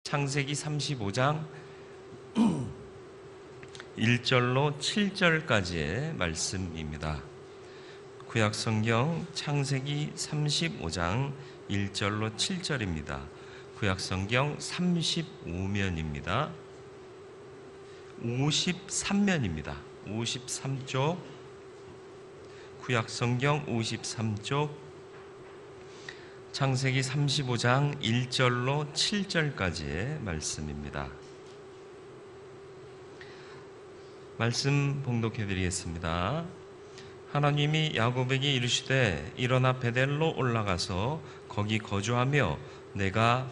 창세기 35장 1절로 7절까지의 말씀입니다. 구약성경 창세기 35장 1절로 7절입니다. 구약성경 35면입니다. 53면입니다. 53쪽, 구약성경 53쪽, 창세기 35장 1절로 7절까지의 말씀입니다. 말씀 봉독해 드리겠습니다. 하나님이 야곱에게 이르시되 일어나 베델로 올라가서 거기 거주하며 내가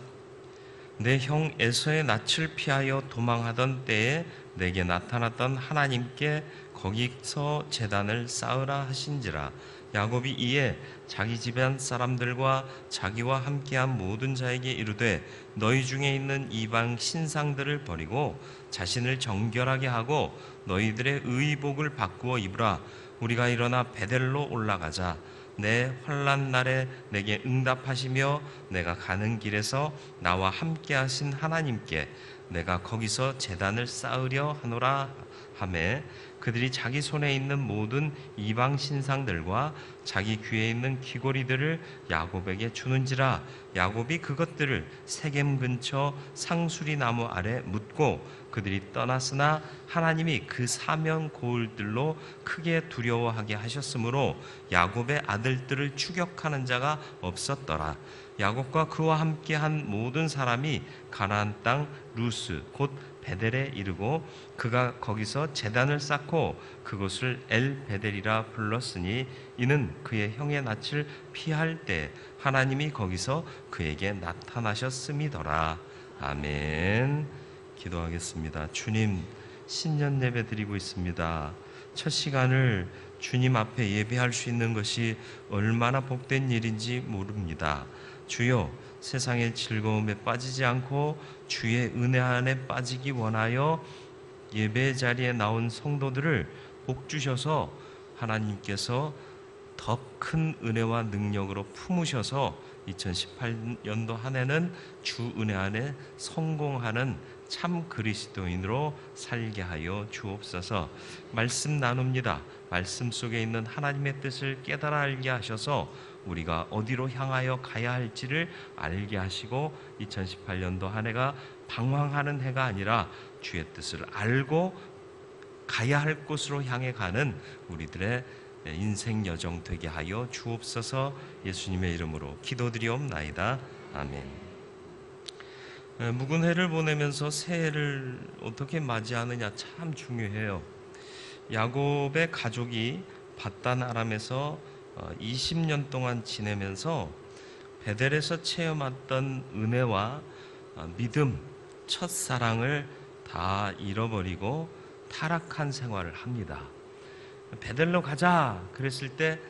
내 형 에서의 낯을 피하여 도망하던 때에 내게 나타났던 하나님께 거기서 제단을 쌓으라 하신지라. 야곱이 이에 자기 집안 사람들과 자기와 함께한 모든 자에게 이르되 너희 중에 있는 이방 신상들을 버리고 자신을 정결하게 하고 너희들의 의복을 바꾸어 입으라. 우리가 일어나 베델로 올라가자. 내 환난 날에 내게 응답하시며 내가 가는 길에서 나와 함께 하신 하나님께 내가 거기서 제단을 쌓으려 하노라 하매 그들이 자기 손에 있는 모든 이방 신상들과 자기 귀에 있는 귀고리들을 야곱에게 주는지라. 야곱이 그것들을 세겜 근처 상수리 나무 아래 묻고 그들이 떠났으나 하나님이 그 사면 고을들로 크게 두려워하게 하셨으므로 야곱의 아들들을 추격하는 자가 없었더라. 야곱과 그와 함께한 모든 사람이 가나안 땅 루스 곧 베델에 이르고 그가 거기서 제단을 쌓고 그곳을 엘 베델이라 불렀으니 이는 그의 형의 낯을 피할 때 하나님이 거기서 그에게 나타나셨음이더라. 아멘. 기도하겠습니다. 주님, 신년 예배 드리고 있습니다. 첫 시간을 주님 앞에 예배할 수 있는 것이 얼마나 복된 일인지 모릅니다. 주여, 세상의 즐거움에 빠지지 않고 주의 은혜 안에 빠지기 원하여 예배 자리에 나온 성도들을 복 주셔서 하나님께서 더 큰 은혜와 능력으로 품으셔서 2018년도 한 해는 주 은혜 안에 성공하는 참 그리스도인으로 살게 하여 주옵소서. 말씀 나눕니다. 말씀 속에 있는 하나님의 뜻을 깨달아 알게 하셔서 우리가 어디로 향하여 가야 할지를 알게 하시고 2018년도 한 해가 방황하는 해가 아니라 주의 뜻을 알고 가야 할 곳으로 향해 가는 우리들의 인생 여정 되게 하여 주옵소서. 예수님의 이름으로 기도드리옵나이다. 아멘. 묵은 해를 보내면서 새해를 어떻게 맞이하느냐 참 중요해요. 야곱의 가족이 밧단 아람에서 20년 동안 지내면서 베델에서 체험했던 은혜와 믿음, 첫사랑을 다 잃어버리고 타락한 생활을 합니다. 베델로 가자 그랬을 때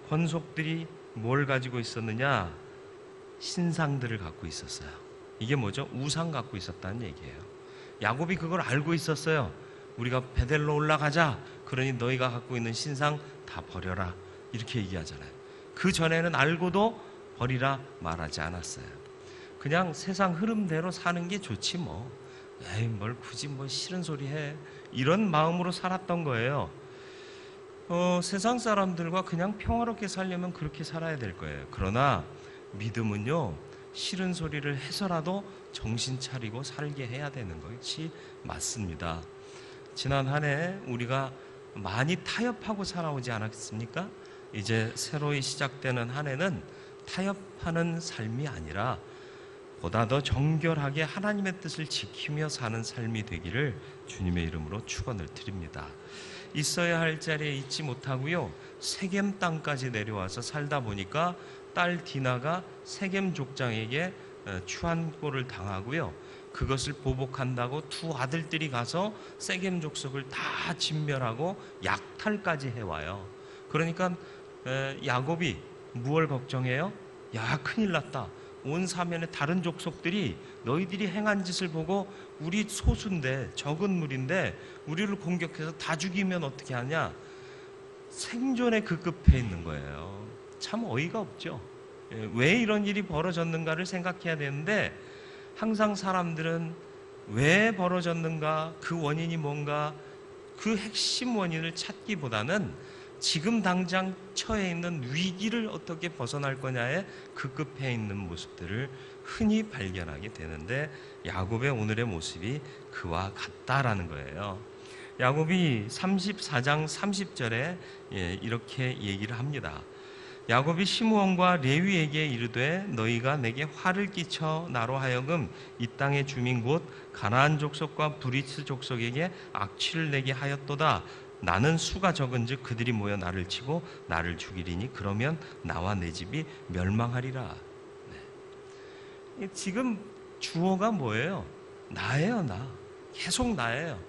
권속들이 뭘 가지고 있었느냐? 신상들을 갖고 있었어요. 이게 뭐죠? 우상 갖고 있었다는 얘기예요. 야곱이 그걸 알고 있었어요. 우리가 베델로 올라가자. 그러니 너희가 갖고 있는 신상 다 버려라. 이렇게 얘기하잖아요. 그 전에는 알고도 버리라 말하지 않았어요. 그냥 세상 흐름대로 사는 게 좋지 뭐. 에이, 뭘 굳이 뭐 싫은 소리 해. 이런 마음으로 살았던 거예요. 세상 사람들과 그냥 평화롭게 살려면 그렇게 살아야 될 거예요. 그러나 믿음은요, 싫은 소리를 해서라도 정신 차리고 살게 해야 되는 것이 맞습니다. 지난 한 해 우리가 많이 타협하고 살아오지 않았습니까? 이제 새로이 시작되는 한 해는 타협하는 삶이 아니라 보다 더 정결하게 하나님의 뜻을 지키며 사는 삶이 되기를 주님의 이름으로 축원을 드립니다. 있어야 할 자리에 있지 못하고요, 세겜 땅까지 내려와서 살다 보니까 딸 디나가 세겜 족장에게 추한 꼴을 당하고요, 그것을 보복한다고 두 아들들이 가서 세겜 족속을 다 진멸하고 약탈까지 해와요. 그러니까 야곱이 무엇을 걱정해요? 야, 큰일 났다. 온 사면의 다른 족속들이 너희들이 행한 짓을 보고 우리 소수인데, 적은 무리인데 우리를 공격해서 다 죽이면 어떻게 하냐? 생존에 급급해 있는 거예요. 참 어이가 없죠. 왜 이런 일이 벌어졌는가를 생각해야 되는데, 항상 사람들은 왜 벌어졌는가, 그 원인이 뭔가, 그 핵심 원인을 찾기보다는 지금 당장 처해 있는 위기를 어떻게 벗어날 거냐에 급급해 있는 모습들을 흔히 발견하게 되는데, 야곱의 오늘의 모습이 그와 같다라는 거예요. 야곱이 34장 30절에 이렇게 얘기를 합니다. 야곱이 시므온과 레위에게 이르되 너희가 내게 화를 끼쳐 나로 하여금 이 땅의 주민 곧 가나안 족속과 브리스 족속에게 악취를 내게 하였도다. 나는 수가 적은즉 그들이 모여 나를 치고 나를 죽이리니 그러면 나와 내 집이 멸망하리라. 네. 지금 주어가 뭐예요? 나예요. 나. 계속 나예요.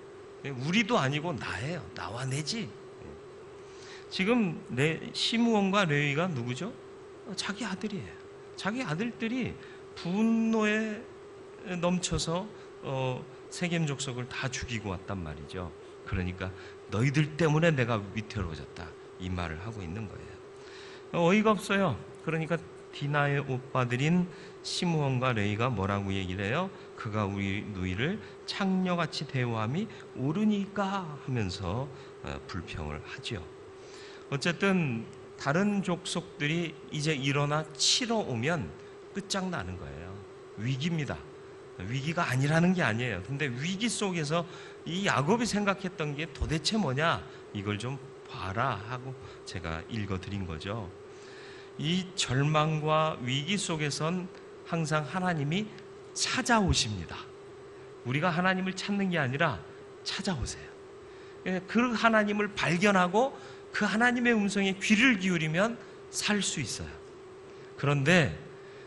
우리도 아니고 나예요. 나와 내 집. 지금 시므온과 레위가 누구죠? 자기 아들이에요. 자기 아들들이 분노에 넘쳐서 세겜 족속을 다 죽이고 왔단 말이죠. 그러니까 너희들 때문에 내가 위태로워졌다, 이 말을 하고 있는 거예요. 어이가 없어요. 그러니까 디나의 오빠들인 시므온과 레위가 뭐라고 얘기를 해요? 그가 우리 누이를 창녀같이 대우함이 옳으니까 하면서 불평을 하죠. 어쨌든 다른 족속들이 이제 일어나 치러 오면 끝장나는 거예요. 위기입니다. 위기가 아니라는 게 아니에요. 근데 위기 속에서 이 야곱이 생각했던 게 도대체 뭐냐, 이걸 좀 봐라 하고 제가 읽어드린 거죠. 이 절망과 위기 속에선 항상 하나님이 찾아오십니다. 우리가 하나님을 찾는 게 아니라 찾아오세요. 그 하나님을 발견하고 그 하나님의 음성에 귀를 기울이면 살 수 있어요. 그런데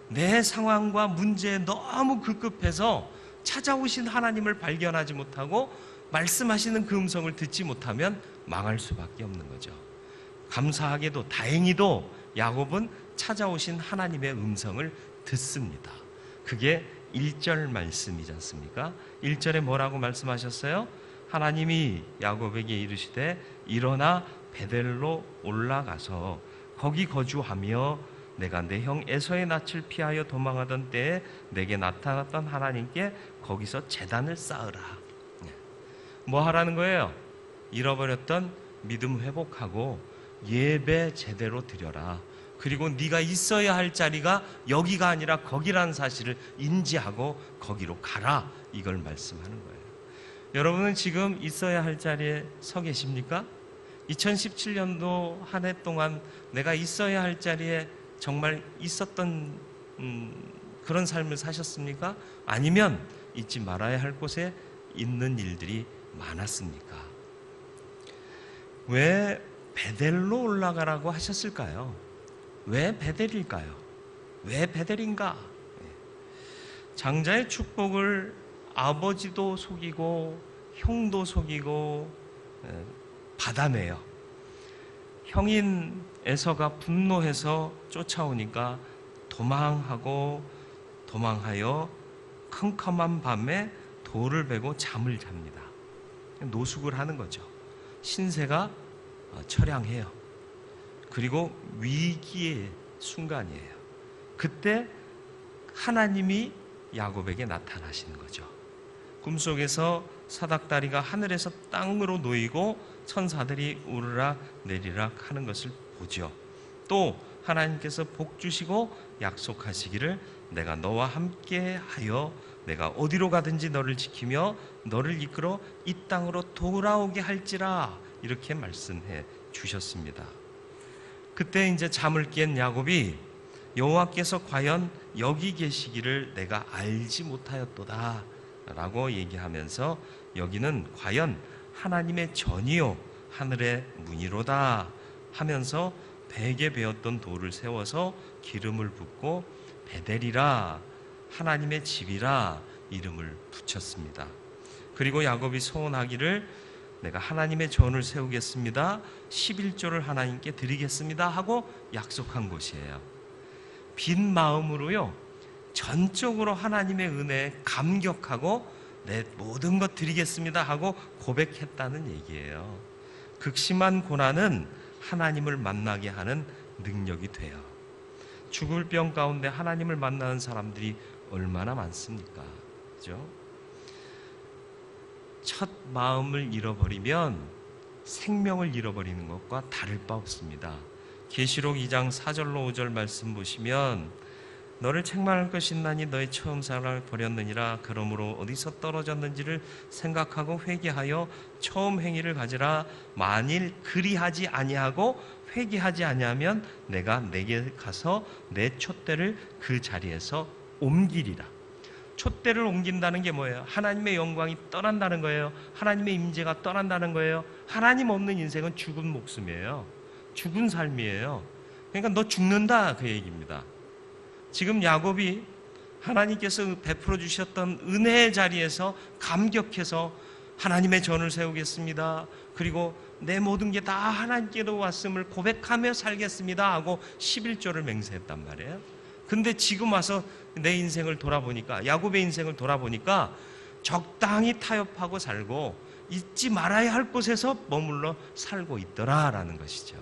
내 상황과 문제에 너무 급급해서 찾아오신 하나님을 발견하지 못하고 말씀하시는 그 음성을 듣지 못하면 망할 수밖에 없는 거죠. 감사하게도 다행히도 야곱은 찾아오신 하나님의 음성을 듣습니다. 그게 1절 말씀이지 않습니까? 1절에 뭐라고 말씀하셨어요? 하나님이 야곱에게 이르시되 일어나 베델로 올라가서 거기 거주하며 내가 내 형 에서의 낯을 피하여 도망하던 때에 내게 나타났던 하나님께 거기서 제단을 쌓으라. 뭐 하라는 거예요? 잃어버렸던 믿음 회복하고 예배 제대로 드려라. 그리고 네가 있어야 할 자리가 여기가 아니라 거기라는 사실을 인지하고 거기로 가라. 이걸 말씀하는 거예요. 여러분은 지금 있어야 할 자리에 서 계십니까? 2017년도 한 해 동안 내가 있어야 할 자리에 정말 있었던 그런 삶을 사셨습니까? 아니면 잊지 말아야 할 곳에 있는 일들이 많았습니까? 왜 베델로 올라가라고 하셨을까요? 왜 베델일까요? 왜 베델인가? 장자의 축복을 아버지도 속이고 형도 속이고 받아내요. 형인 에서가 분노해서 쫓아오니까 도망하여 컴컴한 밤에 돌을 베고 잠을 잡니다. 노숙을 하는 거죠. 신세가 처량해요. 그리고 위기의 순간이에요. 그때 하나님이 야곱에게 나타나시는 거죠. 꿈속에서 사닥다리가 하늘에서 땅으로 놓이고 천사들이 오르락 내리락 하는 것을 보죠. 또 하나님께서 복 주시고 약속하시기를 내가 너와 함께 하여 내가 어디로 가든지 너를 지키며 너를 이끌어 이 땅으로 돌아오게 할지라, 이렇게 말씀해 주셨습니다. 그때 이제 잠을 깬 야곱이 여호와께서 과연 여기 계시기를 내가 알지 못하였도다 라고 얘기하면서 여기는 과연 하나님의 전이요 하늘의 문이로다 하면서 베개 베었던 돌을 세워서 기름을 붓고 베델이라, 하나님의 집이라 이름을 붙였습니다. 그리고 야곱이 소원하기를 내가 하나님의 전을 세우겠습니다, 11조를 하나님께 드리겠습니다 하고 약속한 곳이에요. 빈 마음으로요, 전적으로 하나님의 은혜에 감격하고 내 모든 것 드리겠습니다 하고 고백했다는 얘기예요. 극심한 고난은 하나님을 만나게 하는 능력이 돼요. 죽을 병 가운데 하나님을 만나는 사람들이 얼마나 많습니까? 그죠? 첫 마음을 잃어버리면 생명을 잃어버리는 것과 다를 바 없습니다. 계시록 2장 4절로 5절 말씀 보시면 너를 책망할 것이 있나니 너의 처음 사랑을 버렸느니라. 그러므로 어디서 떨어졌는지를 생각하고 회개하여 처음 행위를 가지라. 만일 그리하지 아니하고 회개하지 아니하면 내가 내게 가서 내 촛대를 그 자리에서 옮기리라. 촛대를 옮긴다는 게 뭐예요? 하나님의 영광이 떠난다는 거예요. 하나님의 임재가 떠난다는 거예요. 하나님 없는 인생은 죽은 목숨이에요. 죽은 삶이에요. 그러니까 너 죽는다, 그 얘기입니다. 지금 야곱이 하나님께서 베풀어 주셨던 은혜의 자리에서 감격해서 하나님의 전을 세우겠습니다. 그리고 내 모든 게 다 하나님께로 왔음을 고백하며 살겠습니다 하고 11조를 맹세했단 말이에요. 근데 지금 와서 내 인생을 돌아보니까, 야곱의 인생을 돌아보니까 적당히 타협하고 살고 잊지 말아야 할 곳에서 머물러 살고 있더라라는 것이죠.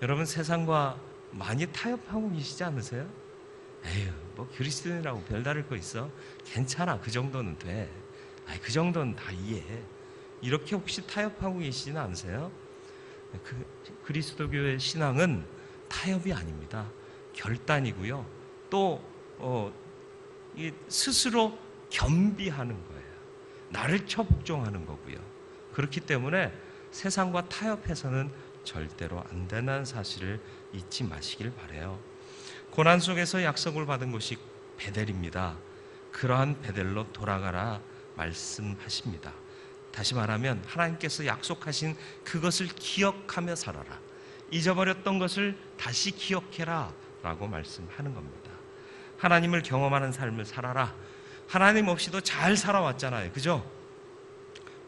여러분, 세상과 많이 타협하고 계시지 않으세요? 에휴, 뭐 그리스도인이라고 별다를 거 있어? 괜찮아, 그 정도는 돼. 아이, 그 정도는 다 이해해. 이렇게 혹시 타협하고 계시지는 않으세요? 그리스도교의 신앙은 타협이 아닙니다. 결단이고요. 또 스스로 겸비하는 거예요. 나를 쳐 복종하는 거고요. 그렇기 때문에 세상과 타협해서는 절대로 안 되는 사실을 잊지 마시길 바라요. 고난 속에서 약속을 받은 것이 베델입니다. 그러한 베델로 돌아가라 말씀하십니다. 다시 말하면 하나님께서 약속하신 그것을 기억하며 살아라. 잊어버렸던 것을 다시 기억해라 라고 말씀하는 겁니다. 하나님을 경험하는 삶을 살아라. 하나님 없이도 잘 살아왔잖아요. 그죠?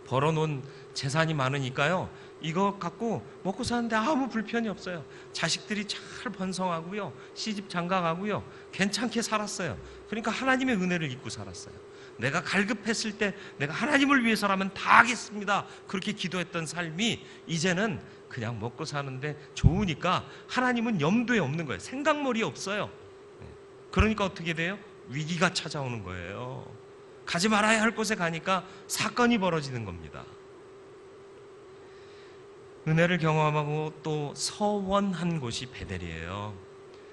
벌어놓은 재산이 많으니까요, 이거 갖고 먹고 사는데 아무 불편이 없어요. 자식들이 잘 번성하고요, 시집 장가가고요, 괜찮게 살았어요. 그러니까 하나님의 은혜를 잊고 살았어요. 내가 갈급했을 때 내가 하나님을 위해서라면 다 하겠습니다, 그렇게 기도했던 삶이 이제는 그냥 먹고 사는데 좋으니까 하나님은 염두에 없는 거예요. 생각머리에 없어요. 그러니까 어떻게 돼요? 위기가 찾아오는 거예요. 가지 말아야 할 곳에 가니까 사건이 벌어지는 겁니다. 은혜를 경험하고 또 서원한 곳이 베델이에요.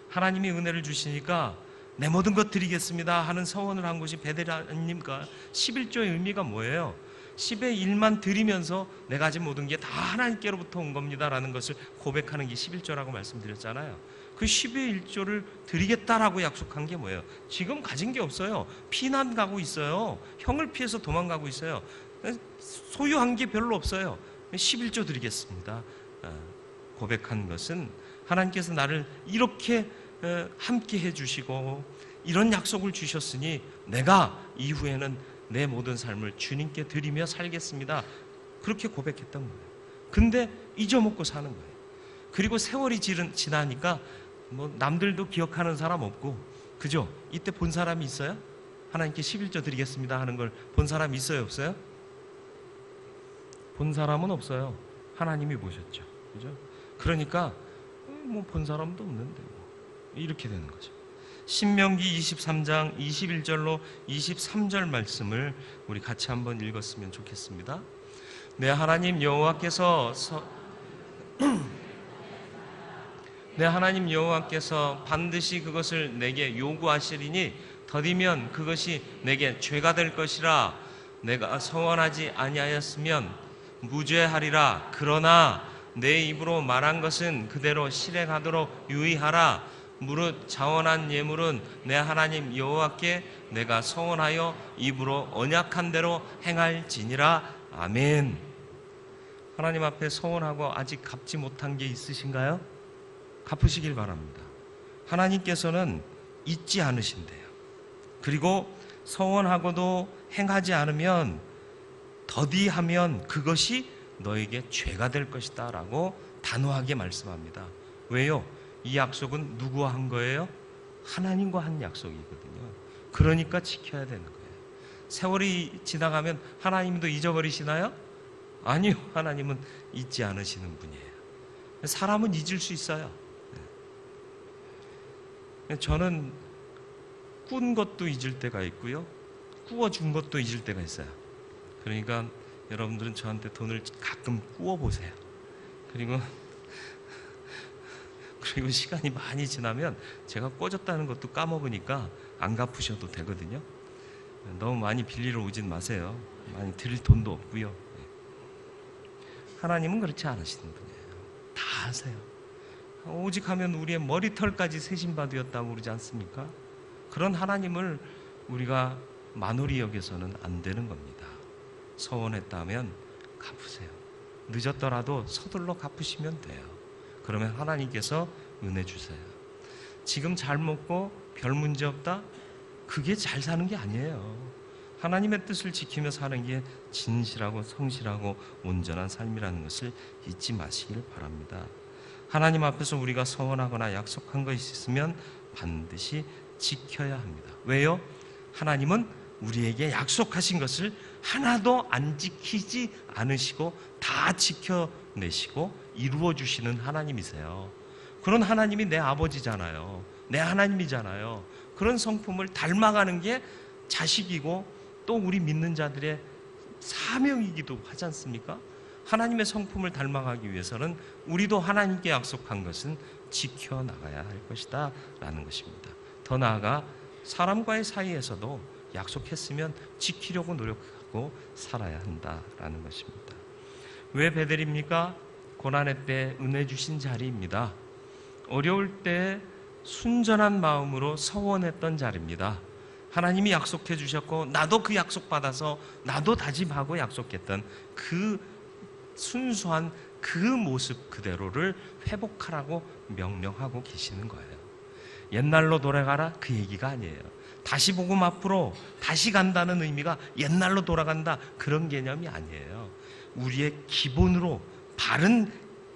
하나님이 은혜를 주시니까 내 모든 것 드리겠습니다 하는 서원을 한 곳이 베델 아닙니까? 11조의 의미가 뭐예요? 10의 1만 드리면서 내가 가진 모든 게 다 하나님께로부터 온 겁니다라는 것을 고백하는 게 11조라고 말씀드렸잖아요. 그 10의 1조를 드리겠다라고 약속한 게 뭐예요? 지금 가진 게 없어요. 피난 가고 있어요. 형을 피해서 도망가고 있어요. 소유한 게 별로 없어요. 11조 드리겠습니다 고백한 것은 하나님께서 나를 이렇게 함께 해주시고 이런 약속을 주셨으니 내가 이후에는 내 모든 삶을 주님께 드리며 살겠습니다, 그렇게 고백했던 거예요. 근데 잊어먹고 사는 거예요. 그리고 세월이 지나니까 뭐 남들도 기억하는 사람 없고, 그죠? 이때 본 사람이 있어요? 하나님께 11조 드리겠습니다 하는 걸 본 사람이 있어요, 없어요? 본 사람은 없어요. 하나님이 보셨죠. 그죠? 그러니까 뭐 본 사람도 없는데 이렇게 되는 거죠. 신명기 23장 21절로 23절 말씀을 우리 같이 한번 읽었으면 좋겠습니다. 내 하나님 여호와께서 반드시 그것을 내게 요구하시리니 더디면 그것이 내게 죄가 될 것이라. 내가 서원하지 아니하였으면 무죄하리라. 그러나 내 입으로 말한 것은 그대로 실행하도록 유의하라. 무릇 자원한 예물은 내 하나님 여호와께 내가 서원하여 입으로 언약한 대로 행할지니라. 아멘. 하나님 앞에 서원하고 아직 갚지 못한 게 있으신가요? 갚으시길 바랍니다. 하나님께서는 잊지 않으신대요. 그리고 서원하고도 행하지 않으면 더디하면 그것이 너에게 죄가 될 것이다 라고 단호하게 말씀합니다. 왜요? 이 약속은 누구와 한 거예요? 하나님과 한 약속이거든요. 그러니까 지켜야 되는 거예요. 세월이 지나가면 하나님도 잊어버리시나요? 아니요, 하나님은 잊지 않으시는 분이에요. 사람은 잊을 수 있어요. 저는 꾼 것도 잊을 때가 있고요, 구워준 것도 잊을 때가 있어요. 그러니까 여러분들은 저한테 돈을 가끔 구워보세요. 그리고 시간이 많이 지나면 제가 꿔줬다는 것도 까먹으니까 안 갚으셔도 되거든요. 너무 많이 빌리러 오진 마세요. 많이 드릴 돈도 없고요. 하나님은 그렇지 않으시는 분이에요. 다 하세요. 오직 하면 우리의 머리털까지 세심받으였다고 그러지 않습니까? 그런 하나님을 우리가 만홀히 여겨서는 안 되는 겁니다. 서원했다면 갚으세요. 늦었더라도 서둘러 갚으시면 돼요. 그러면 하나님께서 은혜 주세요. 지금 잘 먹고 별 문제 없다? 그게 잘 사는 게 아니에요. 하나님의 뜻을 지키며 사는 게 진실하고 성실하고 온전한 삶이라는 것을 잊지 마시길 바랍니다. 하나님 앞에서 우리가 서원하거나 약속한 것이 있으면 반드시 지켜야 합니다. 왜요? 하나님은 우리에게 약속하신 것을 하나도 안 지키지 않으시고 다 지켜내시고 이루어 주시는 하나님이세요. 그런 하나님이 내 아버지잖아요. 내 하나님이잖아요. 그런 성품을 닮아가는 게 자식이고 또 우리 믿는 자들의 사명이기도 하지 않습니까? 하나님의 성품을 닮아가기 위해서는 우리도 하나님께 약속한 것은 지켜나가야 할 것이다 라는 것입니다. 더 나아가 사람과의 사이에서도 약속했으면 지키려고 노력하고 살아야 한다라는 것입니다. 왜 베델입니까? 고난의 때 은혜 주신 자리입니다. 어려울 때 순전한 마음으로 서원했던 자리입니다. 하나님이 약속해 주셨고 나도 그 약속 받아서 나도 다짐하고 약속했던 그 순수한 그 모습 그대로를 회복하라고 명령하고 계시는 거예요. 옛날로 돌아가라 그 얘기가 아니에요. 다시 복음 앞으로 다시 간다는 의미가 옛날로 돌아간다 그런 개념이 아니에요. 우리의 기본으로 바른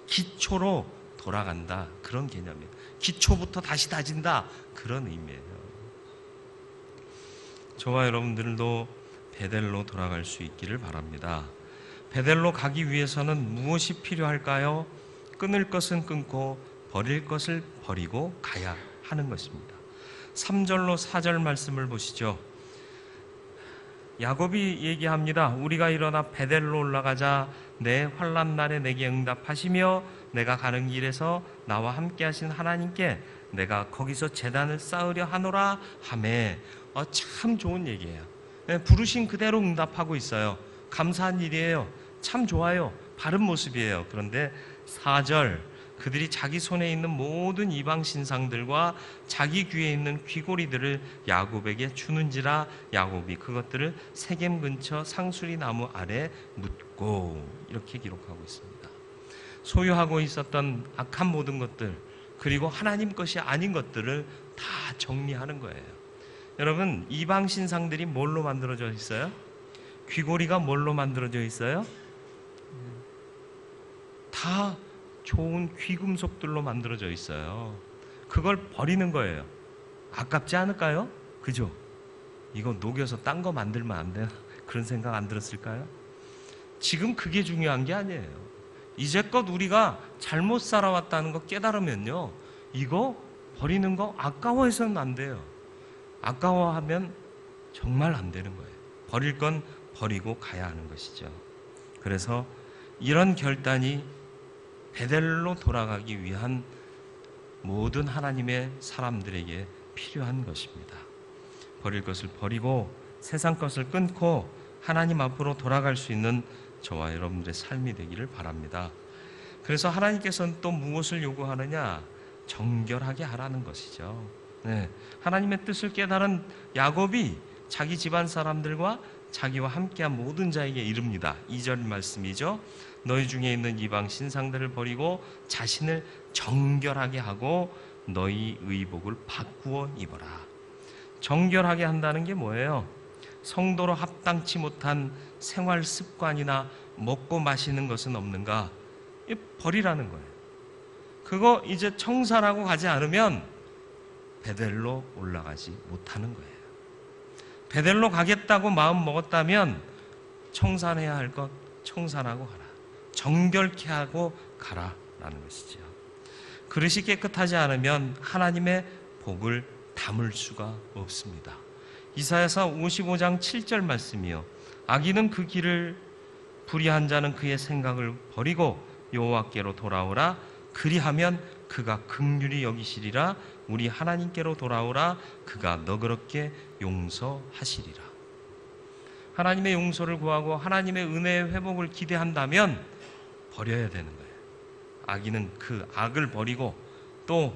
기초로 돌아간다 그런 개념이에요. 기초부터 다시 다진다 그런 의미예요. 저와 여러분들도 베델로 돌아갈 수 있기를 바랍니다. 베델로 가기 위해서는 무엇이 필요할까요? 끊을 것은 끊고 버릴 것을 버리고 가야 하는 것입니다. 3절로 4절 말씀을 보시죠. 야곱이 얘기합니다. 우리가 일어나 베델로 올라가자. 내 환난 날에 내게 응답하시며 내가 가는 길에서 나와 함께 하신 하나님께 내가 거기서 제단을 쌓으려 하노라 하매. 참 좋은 얘기예요. 부르신 그대로 응답하고 있어요. 감사한 일이에요. 참 좋아요. 바른 모습이에요. 그런데 4절 그들이 자기 손에 있는 모든 이방 신상들과 자기 귀에 있는 귀고리들을 야곱에게 주는지라 야곱이 그것들을 세겜 근처 상수리 나무 아래 묻고 이렇게 기록하고 있습니다. 소유하고 있었던 악한 모든 것들 그리고 하나님 것이 아닌 것들을 다 정리하는 거예요. 여러분 이방 신상들이 뭘로 만들어져 있어요? 귀고리가 뭘로 만들어져 있어요? 다 좋은 귀금속들로 만들어져 있어요. 그걸 버리는 거예요. 아깝지 않을까요? 그죠? 이거 녹여서 딴 거 만들면 안 돼요? 그런 생각 안 들었을까요? 지금 그게 중요한 게 아니에요. 이제껏 우리가 잘못 살아왔다는 거 깨달으면요, 이거 버리는 거 아까워해서는 안 돼요. 아까워하면 정말 안 되는 거예요. 버릴 건 버리고 가야 하는 것이죠. 그래서 이런 결단이 베델로 돌아가기 위한 모든 하나님의 사람들에게 필요한 것입니다. 버릴 것을 버리고 세상 것을 끊고 하나님 앞으로 돌아갈 수 있는 저와 여러분들의 삶이 되기를 바랍니다. 그래서 하나님께서는 또 무엇을 요구하느냐? 정결하게 하라는 것이죠. 네, 하나님의 뜻을 깨달은 야곱이 자기 집안 사람들과 자기와 함께한 모든 자에게 이릅니다. 2절 말씀이죠. 너희 중에 있는 이방 신상들을 버리고 자신을 정결하게 하고 너희 의복을 바꾸어 입어라. 정결하게 한다는 게 뭐예요? 성도로 합당치 못한 생활 습관이나 먹고 마시는 것은 없는가? 버리라는 거예요. 그거 이제 청산하고 가지 않으면 베델로 올라가지 못하는 거예요. 베델로 가겠다고 마음 먹었다면 청산해야 할 것 청산하고 가라. 정결케 하고 가라라는 것이죠. 그릇이 깨끗하지 않으면 하나님의 복을 담을 수가 없습니다. 이사야서 55장 7절 말씀이요, 악인은 그 길을, 불의한 자는 그의 생각을 버리고 여호와께로 돌아오라. 그리하면 그가 긍휼히 여기시리라. 우리 하나님께로 돌아오라. 그가 너그럽게 용서하시리라. 하나님의 용서를 구하고 하나님의 은혜의 회복을 기대한다면 버려야 되는 거예요. 악인은 그 악을 버리고, 또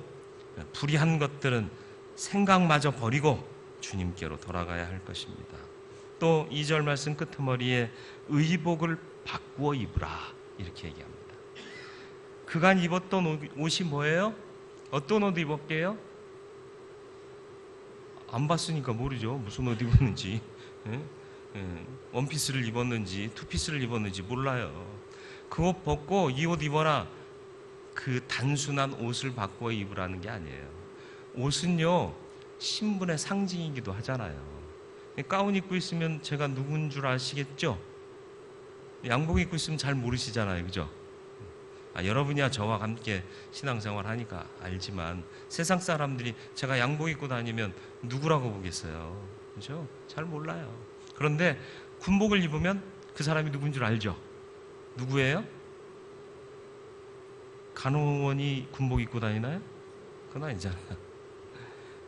불의한 것들은 생각마저 버리고 주님께로 돌아가야 할 것입니다. 또 2절 말씀 끄트머리에 의복을 바꾸어 입으라 이렇게 얘기합니다. 그간 입었던 옷이 뭐예요? 어떤 옷 입었게요? 안 봤으니까 모르죠. 무슨 옷 입었는지, 원피스를 입었는지 투피스를 입었는지 몰라요. 그 옷 벗고 이 옷 입어라, 그 단순한 옷을 바꾸어 입으라는 게 아니에요. 옷은요, 신분의 상징이기도 하잖아요. 가운 입고 있으면 제가 누군 줄 아시겠죠? 양복 입고 있으면 잘 모르시잖아요, 그죠? 여러분이야 저와 함께 신앙생활 하니까 알지만, 세상 사람들이 제가 양복 입고 다니면 누구라고 보겠어요, 그죠? 잘 몰라요. 그런데 군복을 입으면 그 사람이 누군 줄 알죠? 누구예요? 간호원이 군복 입고 다니나요? 그건 아니잖아요.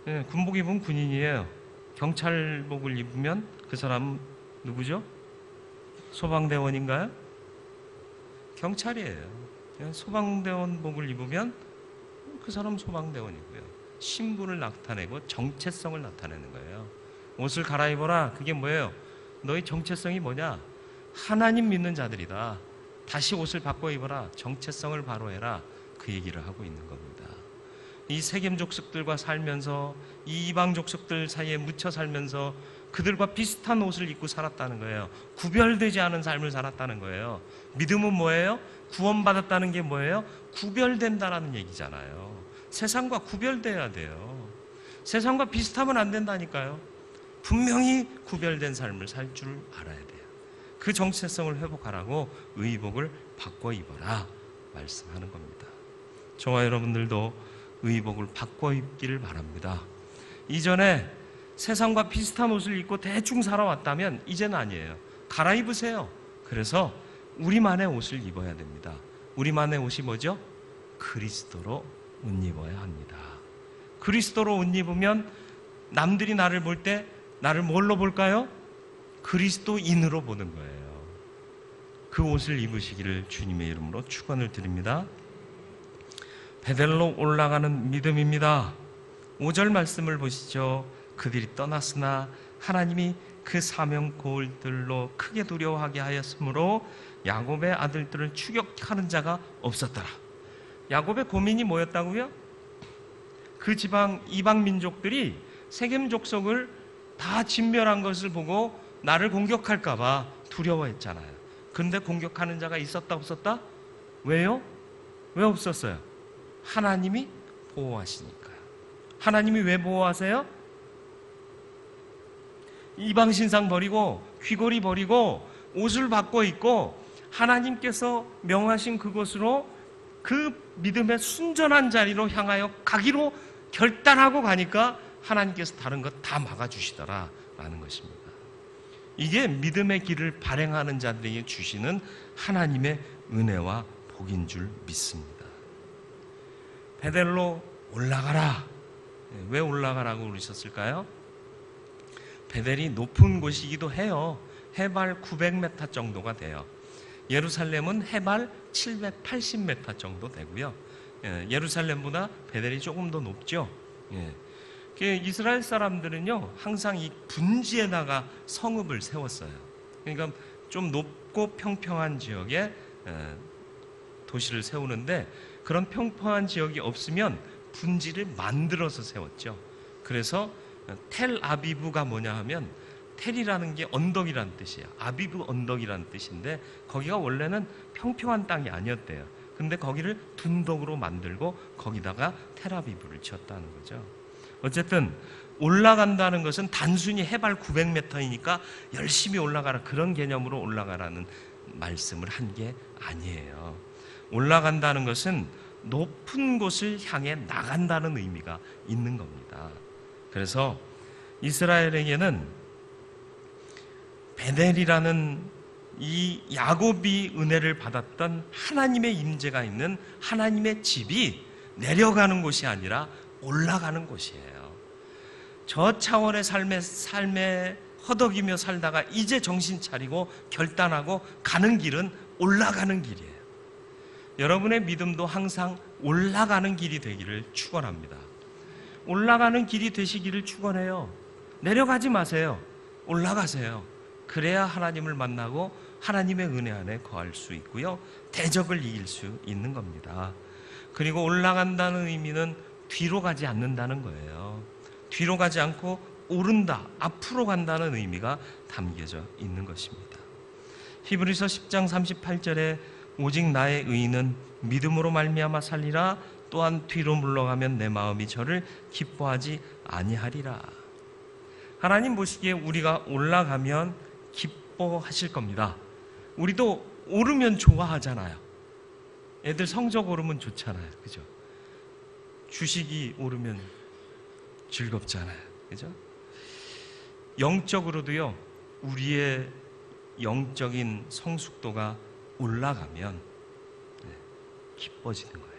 네, 군복 입으면 군인이에요. 경찰복을 입으면 그 사람은 누구죠? 소방대원인가요? 경찰이에요. 소방대원복을 입으면 그 사람은 소방대원이고요. 신분을 나타내고 정체성을 나타내는 거예요. 옷을 갈아입어라, 그게 뭐예요? 너희 정체성이 뭐냐? 하나님 믿는 자들이다. 다시 옷을 바꿔 입어라. 정체성을 바로 해라. 그 얘기를 하고 있는 겁니다. 이 세겜 족속들과 살면서, 이 이방 족속들 사이에 묻혀 살면서 그들과 비슷한 옷을 입고 살았다는 거예요. 구별되지 않은 삶을 살았다는 거예요. 믿음은 뭐예요? 구원받았다는 게 뭐예요? 구별된다라는 얘기잖아요. 세상과 구별돼야 돼요. 세상과 비슷하면 안 된다니까요. 분명히 구별된 삶을 살 줄 알아야 돼요. 그 정체성을 회복하라고 의복을 바꿔 입어라 말씀하는 겁니다. 저와 여러분들도 의복을 바꿔 입기를 바랍니다. 이전에 세상과 비슷한 옷을 입고 대충 살아왔다면 이제는 아니에요. 갈아입으세요. 그래서 우리만의 옷을 입어야 됩니다. 우리만의 옷이 뭐죠? 그리스도로 옷 입어야 합니다. 그리스도로 옷 입으면 남들이 나를 볼 때 나를 뭘로 볼까요? 그리스도인으로 보는 거예요. 그 옷을 입으시기를 주님의 이름으로 축원을 드립니다. 베델로 올라가는 믿음입니다. 5절 말씀을 보시죠. 그들이 떠났으나 하나님이 그 사명 고울들로 크게 두려워하게 하였으므로 야곱의 아들들을 추격하는 자가 없었더라. 야곱의 고민이 뭐였다고요? 그 지방 이방 민족들이 세겜 족속을 다 진멸한 것을 보고 나를 공격할까 봐 두려워했잖아요. 그런데 공격하는 자가 있었다 없었다? 왜요? 왜 없었어요? 하나님이 보호하시니까요. 하나님이 왜 보호하세요? 이방 신상 버리고 귀걸이 버리고 옷을 바꿔 입고 하나님께서 명하신 그곳으로, 그 믿음의 순전한 자리로 향하여 가기로 결단하고 가니까 하나님께서 다른 것 다 막아주시더라라는 것입니다. 이게 믿음의 길을 발행하는 자들에게 주시는 하나님의 은혜와 복인 줄 믿습니다. 베델로 올라가라. 왜 올라가라고 그러셨을까요? 베델이 높은 곳이기도 해요. 해발 900m 정도가 돼요. 예루살렘은 해발 780m 정도 되고요. 예루살렘보다 베델이 조금 더 높죠. 이스라엘 사람들은요, 항상 이 분지에다가 성읍을 세웠어요. 그러니까 좀 높고 평평한 지역에 도시를 세우는데, 그런 평평한 지역이 없으면 분지를 만들어서 세웠죠. 그래서 텔 아비브가 뭐냐 하면, 텔이라는 게 언덕이라는 뜻이에요. 아비브 언덕이라는 뜻인데, 거기가 원래는 평평한 땅이 아니었대요. 근데 거기를 둔덕으로 만들고 거기다가 텔아비브를 지었다는 거죠. 어쨌든 올라간다는 것은 단순히 해발 900m이니까 열심히 올라가라, 그런 개념으로 올라가라는 말씀을 한 게 아니에요. 올라간다는 것은 높은 곳을 향해 나간다는 의미가 있는 겁니다. 그래서 이스라엘에게는 베델이라는 이 야곱이 은혜를 받았던 하나님의 임재가 있는 하나님의 집이 내려가는 곳이 아니라 올라가는 곳이에요. 저 차원의 삶에 허덕이며 살다가 이제 정신 차리고 결단하고 가는 길은 올라가는 길이에요. 여러분의 믿음도 항상 올라가는 길이 되기를 축원합니다. 올라가는 길이 되시기를 축원해요. 내려가지 마세요. 올라가세요. 그래야 하나님을 만나고 하나님의 은혜 안에 거할 수 있고요, 대적을 이길 수 있는 겁니다. 그리고 올라간다는 의미는 뒤로 가지 않는다는 거예요. 뒤로 가지 않고 오른다, 앞으로 간다는 의미가 담겨져 있는 것입니다. 히브리서 10장 38절에 오직 나의 의인은 믿음으로 말미암아 살리라, 또한 뒤로 물러가면 내 마음이 저를 기뻐하지 아니하리라. 하나님 보시기에 우리가 올라가면 기뻐하실 겁니다. 우리도 오르면 좋아하잖아요. 애들 성적 오르면 좋잖아요. 그죠? 주식이 오르면 즐겁잖아요. 그죠? 영적으로도요, 우리의 영적인 성숙도가 올라가면 기뻐지는 거예요.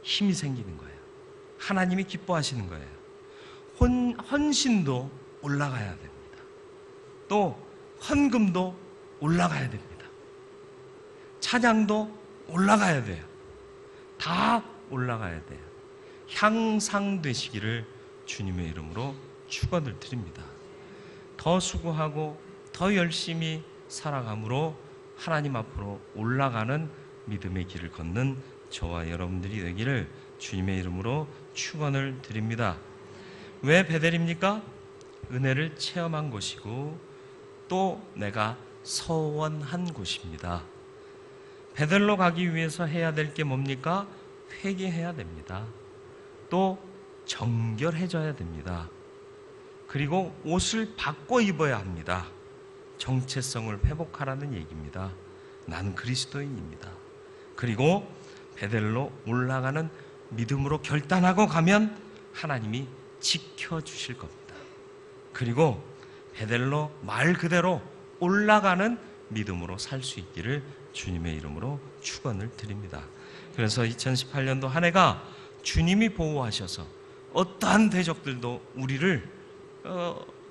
힘이 생기는 거예요. 하나님이 기뻐하시는 거예요. 헌신도 올라가야 됩니다. 또 헌금도 올라가야 됩니다. 찬양도 올라가야 돼요. 다 올라가야 돼요. 향상되시기를 주님의 이름으로 축원을 드립니다. 더 수고하고 더 열심히 살아감으로 하나님 앞으로 올라가는 믿음의 길을 걷는 저와 여러분들이 되기를 주님의 이름으로 축원을 드립니다. 왜 베델입니까? 은혜를 체험한 곳이고 또 내가 서원한 곳입니다. 베델로 가기 위해서 해야 될 게 뭡니까? 회개해야 됩니다. 또 정결해져야 됩니다. 그리고 옷을 바꿔 입어야 합니다. 정체성을 회복하라는 얘기입니다. 나는 그리스도인입니다. 그리고 베델로 올라가는 믿음으로 결단하고 가면 하나님이 지켜주실 겁니다. 그리고 베델로 말 그대로 올라가는 믿음으로 살 수 있기를 주님의 이름으로 축원을 드립니다. 그래서 2018년도 한 해가 주님이 보호하셔서 어떠한 대적들도 우리를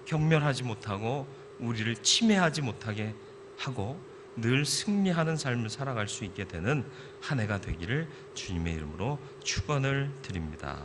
경멸하지 못하고 우리를 침해하지 못하게 하고 늘 승리하는 삶을 살아갈 수 있게 되는 한 해가 되기를 주님의 이름으로 축원을 드립니다.